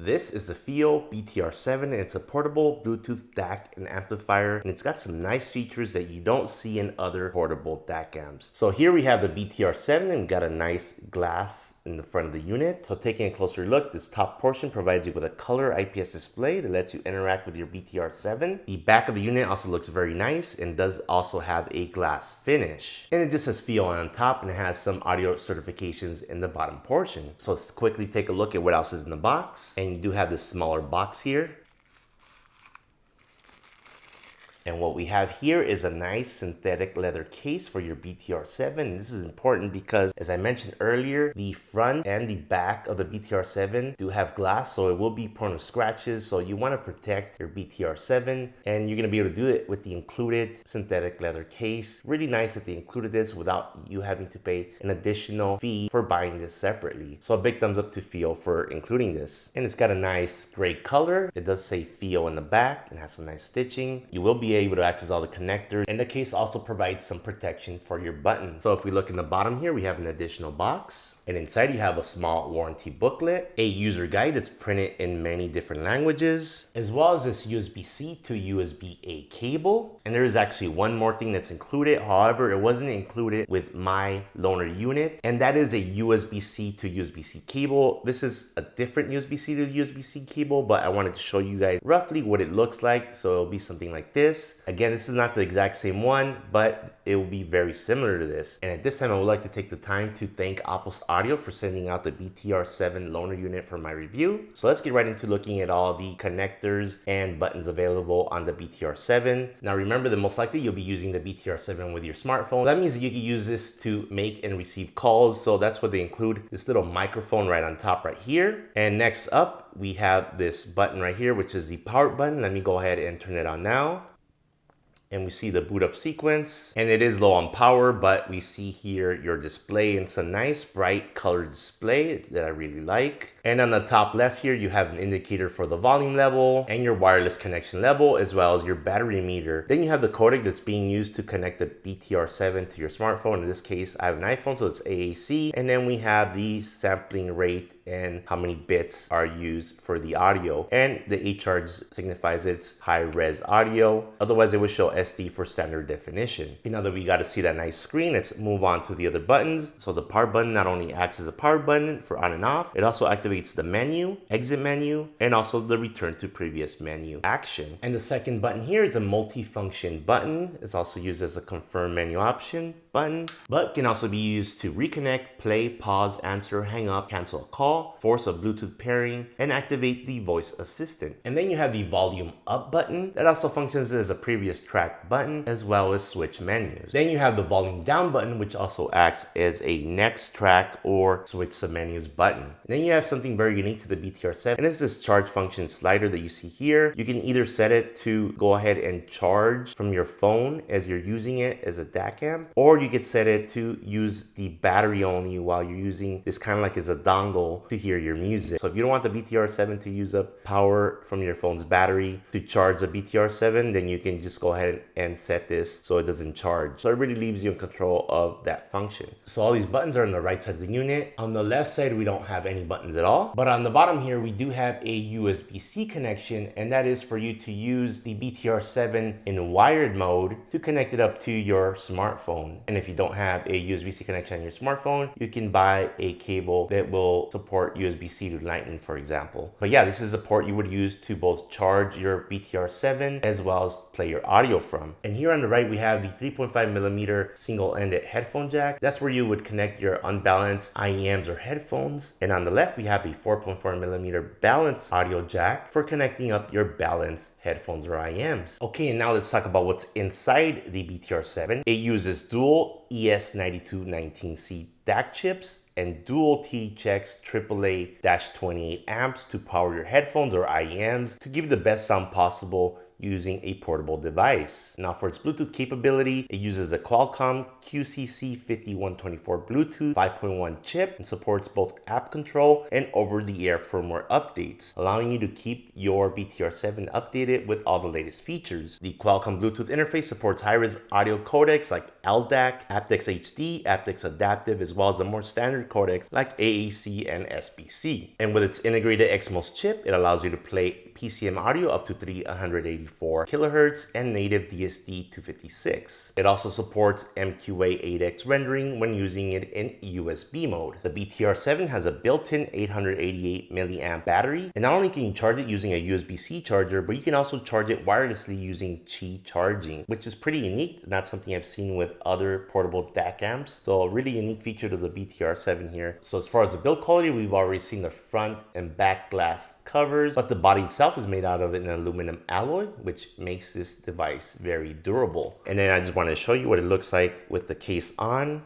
This is the FiiO BTR7 and it's a portable Bluetooth DAC and amplifier, and it's got some nice features that you don't see in other portable DAC amps. So here we have the BTR7 and we got a nice glass in the front of the unit. So taking a closer look, this top portion provides you with a color IPS display that lets you interact with your BTR7. The back of the unit also looks very nice and does also have a glass finish. And it just says FiiO on top and it has some audio certifications in the bottom portion. So let's quickly take a look at what else is in the box. And you do have this smaller box here. And what we have here is a nice synthetic leather case for your BTR7. This is important because, as I mentioned earlier, the front and the back of the BTR7 do have glass, so it will be prone to scratches. So you want to protect your BTR7, and you're going to be able to do it with the included synthetic leather case. Really nice that they included this without you having to pay an additional fee for buying this separately. So a big thumbs up to FiiO for including this. And it's got a nice gray color. It does say FiiO in the back and has some nice stitching. You will be able to access all the connectors, and the case also provides some protection for your buttons. So if we look in the bottom here, we have an additional box, and inside you have a small warranty booklet, a user guide that's printed in many different languages, as well as this USB-C to USB-A cable. And there is actually one more thing that's included. However, it wasn't included with my loaner unit, and that is a USB-C to USB-C cable. This is a different USB-C to USB-C cable, but I wanted to show you guys roughly what it looks like. So it'll be something like this. Again, this is not the exact same one, but it will be very similar to this. And at this time, I would like to take the time to thank Apple's Audio for sending out the BTR7 loaner unit for my review. So let's get right into looking at all the connectors and buttons available on the BTR7. Now remember that most likely you'll be using the BTR7 with your smartphone. That means that you can use this to make and receive calls. So that's what they include, this little microphone right on top right here. And next up, we have this button right here, which is the power button. Let me go ahead and turn it on now. And we see the boot up sequence, and it is low on power, but we see here your display. It's a nice bright colored display that I really like. And on the top left here, you have an indicator for the volume level and your wireless connection level, as well as your battery meter. Then you have the codec that's being used to connect the BTR7 to your smartphone. In this case, I have an iPhone, so it's AAC. And then we have the sampling rate and how many bits are used for the audio. And the H-charge signifies it's high-res audio. Otherwise, it would show SD for standard definition. Okay, now that we got to see that nice screen, let's move on to the other buttons. So the power button not only acts as a power button for on and off, it also activates the menu, exit menu, and also the return to previous menu action. And the second button here is a multi-function button. It's also used as a confirm menu option button, but can also be used to reconnect, play, pause, answer, hang up, cancel a call, force a Bluetooth pairing, and activate the voice assistant. And then you have the volume up button that also functions as a previous track button, as well as switch menus. Then you have the volume down button, which also acts as a next track or switch submenus button. And then you have something very unique to the BTR7, and it's this charge function slider that you see here. You can either set it to go ahead and charge from your phone as you're using it as a DAC amp, or you could set it to use the battery only while you're using this kind of like as a dongle to hear your music. So if you don't want the BTR7 to use up power from your phone's battery to charge the BTR7, then you can just go ahead and set this so it doesn't charge. So it really leaves you in control of that function. So all these buttons are on the right side of the unit. On the left side, we don't have any buttons at all. But on the bottom here, we do have a USB-C connection, and that is for you to use the BTR7 in wired mode to connect it up to your smartphone. And if you don't have a USB-C connection on your smartphone, you can buy a cable that will support USB-C to Lightning, for example. But yeah, this is a port you would use to both charge your BTR7 as well as play your audio from. And here on the right, we have the 3.5mm single-ended headphone jack. That's where you would connect your unbalanced IEMs or headphones. And on the left, we have a 4.4mm balanced audio jack for connecting up your balanced headphones or IEMs. Okay, and now let's talk about what's inside the BTR7. It uses dual ES9219C DAC chips and dual T-Checks AAA-28 amps to power your headphones or IEMs to give you the best sound possible using a portable device. Now for its Bluetooth capability, it uses a Qualcomm QCC5124 Bluetooth 5.1 chip and supports both app control and over-the-air firmware updates, allowing you to keep your BTR7 updated with all the latest features. The Qualcomm Bluetooth interface supports high-res audio codecs like LDAC, aptX HD, aptX Adaptive, as well as the more standard codecs like AAC and SBC. And with its integrated XMOS chip, it allows you to play PCM audio up to 384 kilohertz and native DSD 256. It also supports MQA 8X rendering when using it in USB mode. The BTR7 has a built-in 888 milliamp battery, and not only can you charge it using a USB-C charger, but you can also charge it wirelessly using Qi charging, which is pretty unique. Not something I've seen with other portable DAC amps. So a really unique feature to the BTR7 here. So as far as the build quality, we've already seen the front and back glass covers, but the body itself is made out of an aluminum alloy, which makes this device very durable. And then I just wanted to show you what it looks like with the case on.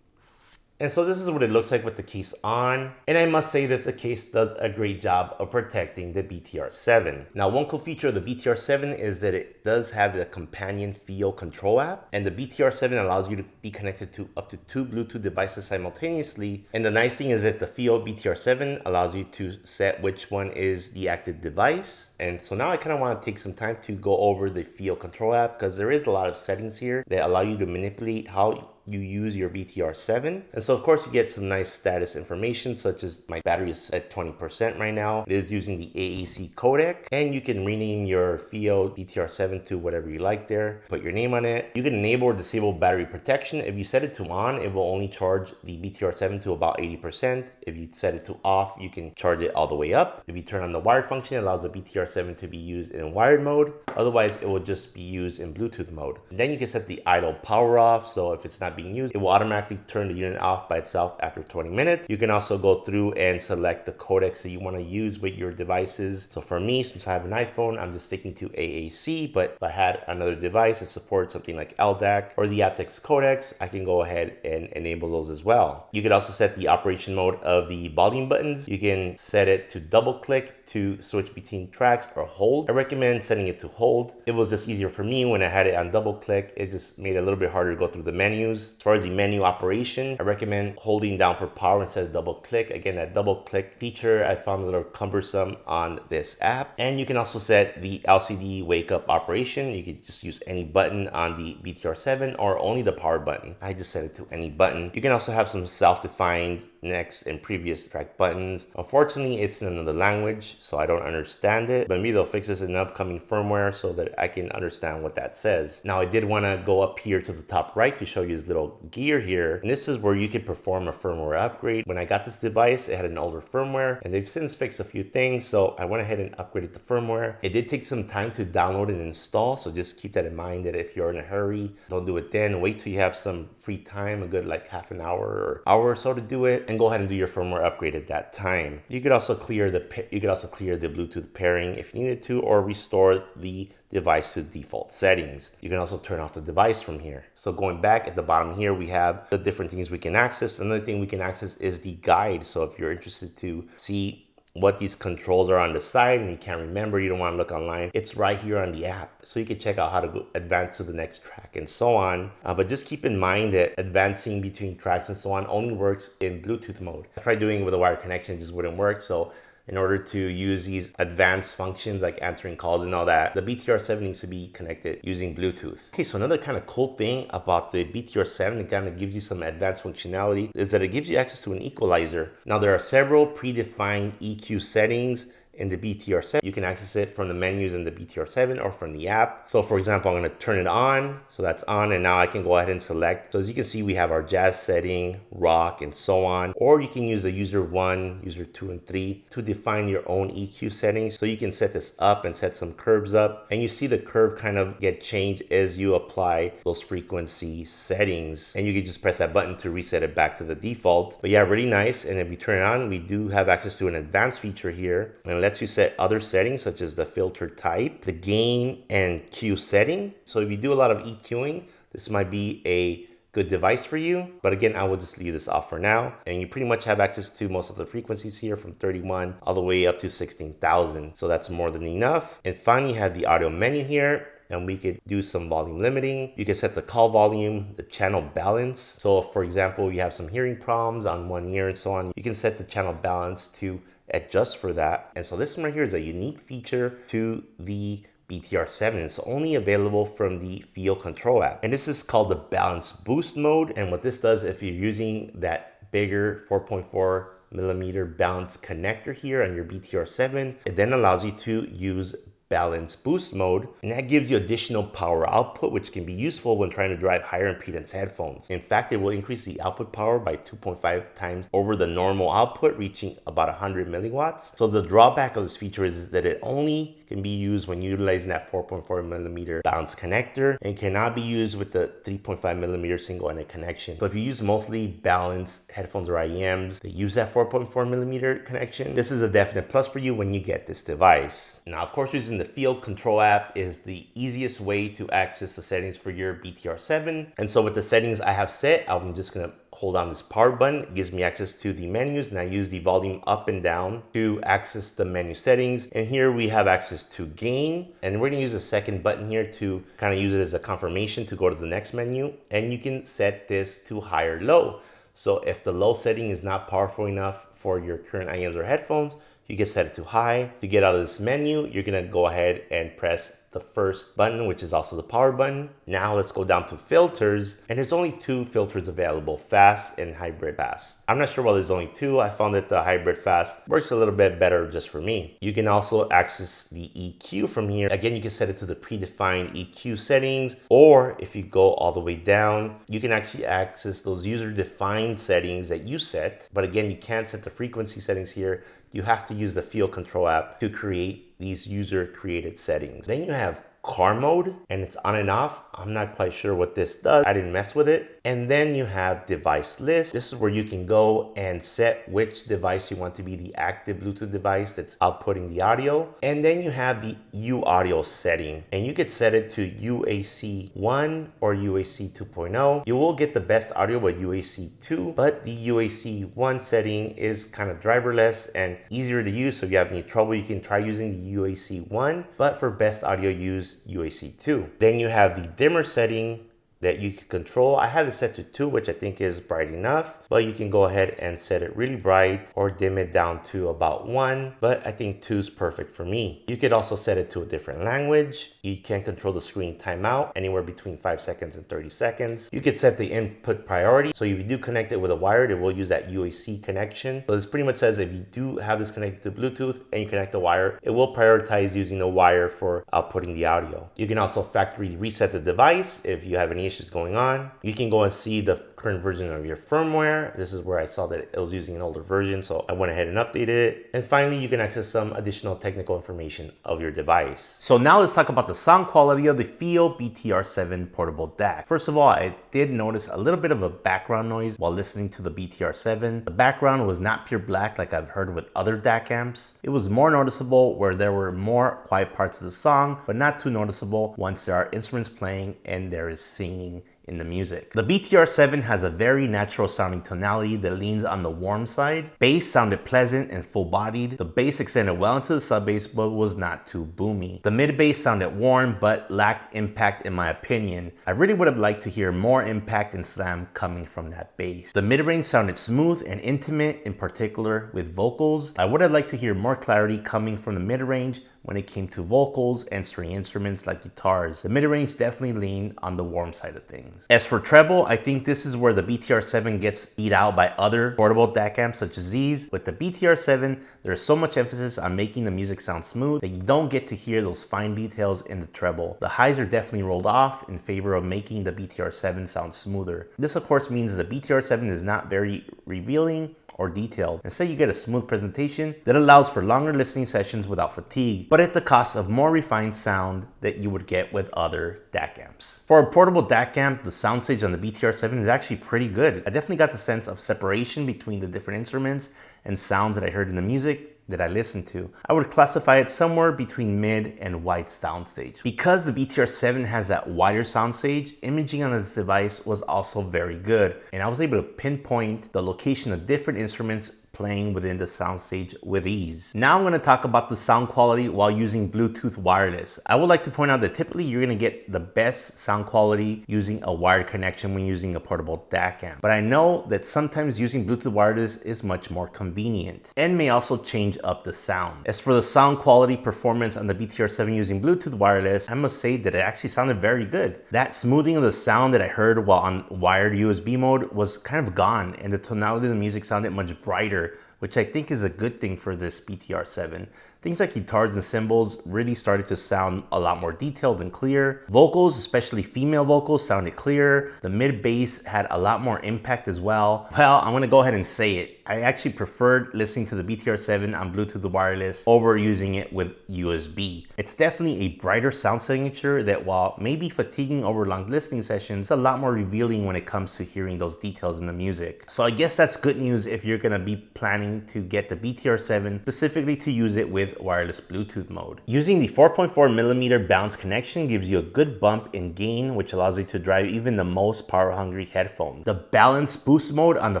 And so this is what it looks like with the case on. And I must say that the case does a great job of protecting the BTR7. Now, one cool feature of the BTR7 is that it does have a companion FiiO control app. And the BTR7 allows you to be connected to up to 2 Bluetooth devices simultaneously. And the nice thing is that the FiiO BTR7 allows you to set which one is the active device. And so now I kind of want to take some time to go over the FiiO control app, because there is a lot of settings here that allow you to manipulate how you use your BTR7. And so of course you get some nice status information, such as my battery is at 20% right now. It is using the AAC codec, and you can rename your FiiO BTR7 to whatever you like there. Put your name on it. You can enable or disable battery protection. If you set it to on, it will only charge the BTR7 to about 80%. If you set it to off, you can charge it all the way up. If you turn on the wired function, it allows the BTR7 to be used in wired mode. Otherwise, it will just be used in Bluetooth mode. And then you can set the idle power off. So if it's not being used, it will automatically turn the unit off by itself after 20 minutes. You can also go through and select the codecs that you want to use with your devices. So for me, since I have an iPhone, I'm just sticking to AAC, but if I had another device that supports something like LDAC or the aptX codecs, I can go ahead and enable those as well. You could also set the operation mode of the volume buttons. You can set it to double click to switch between tracks, or hold. I recommend setting it to hold. It was just easier for me when I had it on double click. It just made it a little bit harder to go through the menus. As far as the menu operation, I recommend holding down for power instead of double click. Again, that double click feature I found a little cumbersome on this app. And you can also set the LCD wake up operation. You could just use any button on the BTR7 or only the power button. I just set it to any button. You can also have some self-defined next and previous track buttons. Unfortunately, it's in another language, so I don't understand it, but maybe they'll fix this in upcoming firmware so that I can understand what that says. Now, I did want to go up here to the top right to show you this little gear here, and this is where you can perform a firmware upgrade. When I got this device, it had an older firmware, and they've since fixed a few things, so I went ahead and upgraded the firmware. It did take some time to download and install, so just keep that in mind, that if you're in a hurry, don't do it then. Wait till you have some free time, a good like half an hour or hour or so to do it, and go ahead and do your firmware upgrade at that time. You could also clear the Bluetooth pairing if you needed to, or restore the device to default settings. You can also turn off the device from here. So going back at the bottom here, we have the different things we can access. Another thing we can access is the guide. So if you're interested to see what these controls are on the side and you can't remember, you don't want to look online, it's right here on the app. So you can check out how to go advance to the next track and so on. But just keep in mind that advancing between tracks and so on only works in Bluetooth mode. I tried doing it with a wired connection, it just wouldn't work. So in order to use these advanced functions like answering calls and all that, the BTR7 needs to be connected using Bluetooth. Okay, so another kind of cool thing about the BTR7, it kind of gives you some advanced functionality, is that it gives you access to an equalizer. Now, there are several predefined EQ settings in the BTR7. You can access it from the menus in the BTR7 or from the app. So for example, I'm going to turn it on. So that's on, and now I can go ahead and select. So as you can see, we have our jazz setting, rock, and so on. Or you can use the user 1, user 2, and 3 to define your own EQ settings. So you can set this up and set some curves up, and you see the curve kind of get changed as you apply those frequency settings. And you can just press that button to reset it back to the default. But yeah, really nice. And if we turn it on, we do have access to an advanced feature here, and lets you set other settings such as the filter type, the gain and Q setting. So if you do a lot of EQing, this might be a good device for you. But again, I will just leave this off for now. And you pretty much have access to most of the frequencies here from 31 all the way up to 16,000. So that's more than enough. And finally, you have the audio menu here. And we could do some volume limiting. You can set the call volume, the channel balance. So for example, you have some hearing problems on one ear and so on. You can set the channel balance to adjust for that. And so this one right here is a unique feature to the BTR7. It's only available from the FiiO Control app. And this is called the balance boost mode. And what this does, if you're using that bigger 4.4mm balance connector here on your BTR7, it then allows you to use balance boost mode, and that gives you additional power output, which can be useful when trying to drive higher impedance headphones. In fact, it will increase the output power by 2.5 times over the normal output, reaching about 100 milliwatts. So the drawback of this feature is that it only can be used when utilizing that 4.4mm balance connector and cannot be used with the 3.5mm single-ended connection. So if you use mostly balanced headphones or IEMs that use that 4.4mm connection, this is a definite plus for you when you get this device. Now, of course, using the FiiO Control app is the easiest way to access the settings for your BTR7. And so with the settings I have set, I'm just gonna hold on this power button. It gives me access to the menus, and I use the volume up and down to access the menu settings. And here we have access to gain, and we're gonna use the second button here to kind of use it as a confirmation to go to the next menu. And you can set this to high or low. So if the low setting is not powerful enough for your current IEMs or headphones, you can set it to high. To get out of this menu, you're gonna go ahead and press the first button, which is also the power button. Now let's go down to filters, and there's only two filters available, fast and hybrid fast. I'm not sure why there's only two. I found that the hybrid fast works a little bit better just for me. You can also access the EQ from here. Again, you can set it to the predefined EQ settings, or if you go all the way down, you can actually access those user-defined settings that you set. But again, you can't set the frequency settings here. You have to use the FiiO Control app to create these user-created settings. Then you have car mode, and it's on and off. I'm not quite sure what this does. I didn't mess with it. And then you have device list. This is where you can go and set which device you want to be the active Bluetooth device that's outputting the audio. And then you have the U audio setting, and you could set it to UAC 1 or UAC 2.0. You will get the best audio with UAC 2, but the UAC 1 setting is kind of driverless and easier to use. So if you have any trouble, you can try using the UAC 1, but for best audio, use UAC 2. Then you have the dimmer setting that you can control. I have it set to 2, which I think is bright enough, but you can go ahead and set it really bright or dim it down to about 1, but I think 2 is perfect for me. You could also set it to a different language. You can control the screen timeout anywhere between 5 seconds and 30 seconds. You could set the input priority. So if you do connect it with a wired, it will use that UAC connection. So this pretty much says if you do have this connected to Bluetooth and you connect the wire, it will prioritize using the wire for outputting the audio. You can also factory reset the device if you have any issues going on. You can go and see the current version of your firmware. This is where I saw that it was using an older version, so I went ahead and updated it. And finally, you can access some additional technical information of your device. So now let's talk about the sound quality of the FiiO BTR7 portable DAC. First of all, I did notice a little bit of a background noise while listening to the BTR7. The background was not pure black like I've heard with other DAC amps. It was more noticeable where there were more quiet parts of the song, but not too noticeable once there are instruments playing and there is singing in the music. The BTR7 has a very natural sounding tonality that leans on the warm side. Bass sounded pleasant and full-bodied. The bass extended well into the sub-bass but was not too boomy. The mid-bass sounded warm but lacked impact in my opinion. I really would have liked to hear more impact and slam coming from that bass. The mid-range sounded smooth and intimate, in particular with vocals. I would have liked to hear more clarity coming from the mid-range when it came to vocals and string instruments like guitars. The mid-range definitely leaned on the warm side of things. As for treble, I think this is where the BTR7 gets beat out by other portable DAC amps such as these. With the BTR7, there's so much emphasis on making the music sound smooth that you don't get to hear those fine details in the treble. The highs are definitely rolled off in favor of making the BTR7 sound smoother. This of course means the BTR7 is not very revealing or detailed. Instead, you get a smooth presentation that allows for longer listening sessions without fatigue, but at the cost of more refined sound that you would get with other DAC amps. For a portable DAC amp, the soundstage on the BTR7 is actually pretty good. I definitely got the sense of separation between the different instruments and sounds that I heard in the music that I listen to, I would classify it somewhere between mid and wide soundstage. Because the BTR7 has that wider soundstage, imaging on this device was also very good, and I was able to pinpoint the location of different instruments playing within the soundstage with ease. Now I'm going to talk about the sound quality while using Bluetooth wireless. I would like to point out that typically you're going to get the best sound quality using a wired connection when using a portable DAC amp. But I know that sometimes using Bluetooth wireless is much more convenient and may also change up the sound. As for the sound quality performance on the BTR7 using Bluetooth wireless, I must say that it actually sounded very good. That smoothing of the sound that I heard while on wired USB mode was kind of gone, and the tonality of the music sounded much brighter, which I think is a good thing for this BTR7. Things like guitars and cymbals really started to sound a lot more detailed and clear. Vocals, especially female vocals, sounded clearer. The mid bass had a lot more impact as well. Well, I'm gonna go ahead and say it. I actually preferred listening to the BTR7 on Bluetooth wireless over using it with USB. It's definitely a brighter sound signature that, while maybe fatiguing over long listening sessions, it's a lot more revealing when it comes to hearing those details in the music. So I guess that's good news if you're gonna be planning to get the BTR7 specifically to use it with wireless Bluetooth mode. Using the 4.4mm balanced connection gives you a good bump in gain, which allows you to drive even the most power-hungry headphones. The balanced boost mode on the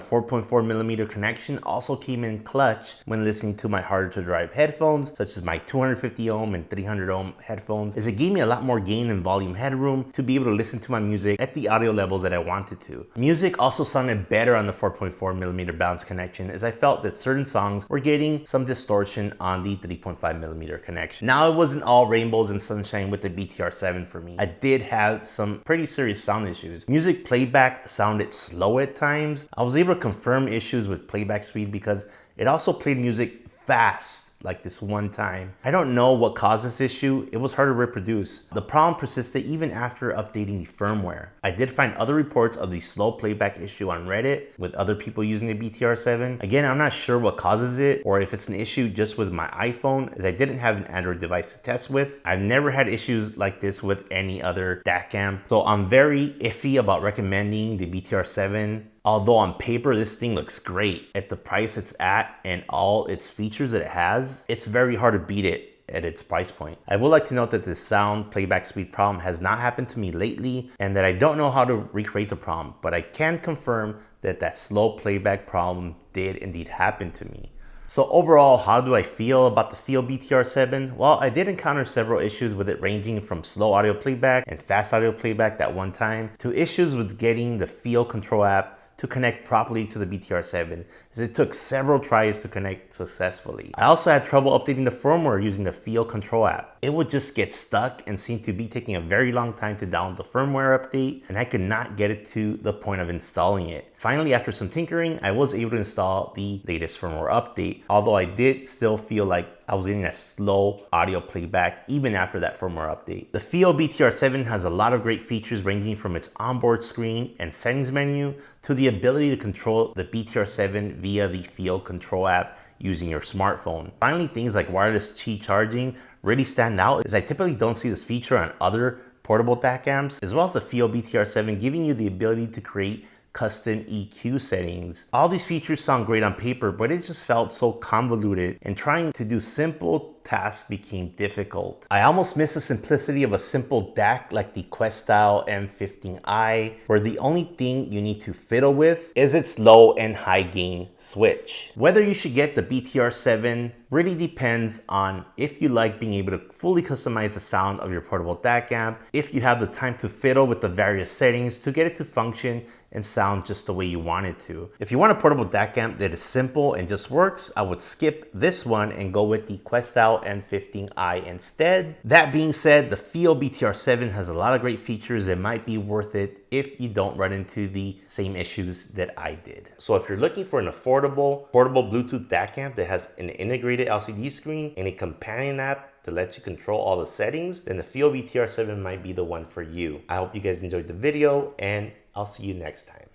4.4mm connection also came in clutch when listening to my harder to drive headphones, such as my 250 ohm and 300 ohm headphones, as it gave me a lot more gain and volume headroom to be able to listen to my music at the audio levels that I wanted to. Music also sounded better on the 4.4mm balanced connection, as I felt that certain songs were getting some distortion on the 3.5mm connection. Now, it wasn't all rainbows and sunshine with the BTR7 for me. I did have some pretty serious sound issues. Music playback sounded slow at times. I was able to confirm issues with playback speed because it also played music fast, like this one time. I don't know what caused this issue. It was hard to reproduce. The problem persisted even after updating the firmware. I did find other reports of the slow playback issue on Reddit with other people using the BTR7. Again, I'm not sure what causes it or if it's an issue just with my iPhone, as I didn't have an Android device to test with. I've never had issues like this with any other DAC amp, so I'm very iffy about recommending the BTR7. Although on paper, this thing looks great at the price it's at and all its features that it has, it's very hard to beat it at its price point. I would like to note that this sound playback speed problem has not happened to me lately, and that I don't know how to recreate the problem, but I can confirm that that slow playback problem did indeed happen to me. So overall, how do I feel about the FiiO BTR7? Well, I did encounter several issues with it, ranging from slow audio playback and fast audio playback that one time, to issues with getting the FiiO control app to connect properly to the BTR7, as it took several tries to connect successfully. I also had trouble updating the firmware using the FiiO control app. It would just get stuck and seemed to be taking a very long time to download the firmware update, and I could not get it to the point of installing it. Finally, after some tinkering, I was able to install the latest firmware update, although I did still feel like I was getting a slow audio playback even after that firmware update. The FiiO BTR7 has a lot of great features, ranging from its onboard screen and settings menu to the ability to control the BTR7 via the FiiO control app using your smartphone. Finally, things like wireless Qi charging really stand out, as I typically don't see this feature on other portable DAC amps, as well as the FiiO BTR7 giving you the ability to create custom EQ settings. All these features sound great on paper, but it just felt so convoluted, and trying to do simple tasks became difficult. I almost miss the simplicity of a simple DAC like the Questyle M15i, where the only thing you need to fiddle with is its low and high gain switch. Whether you should get the BTR7 really depends on if you like being able to fully customize the sound of your portable DAC amp, if you have the time to fiddle with the various settings to get it to function and sound just the way you want it to. If you want a portable DAC amp that is simple and just works, I would skip this one and go with the Questyle M15i instead. That being said, the FiiO BTR7 has a lot of great features that might be worth it if you don't run into the same issues that I did. So if you're looking for an affordable portable Bluetooth DAC amp that has an integrated LCD screen and a companion app that lets you control all the settings, then the FiiO BTR7 might be the one for you. I hope you guys enjoyed the video, and I'll see you next time.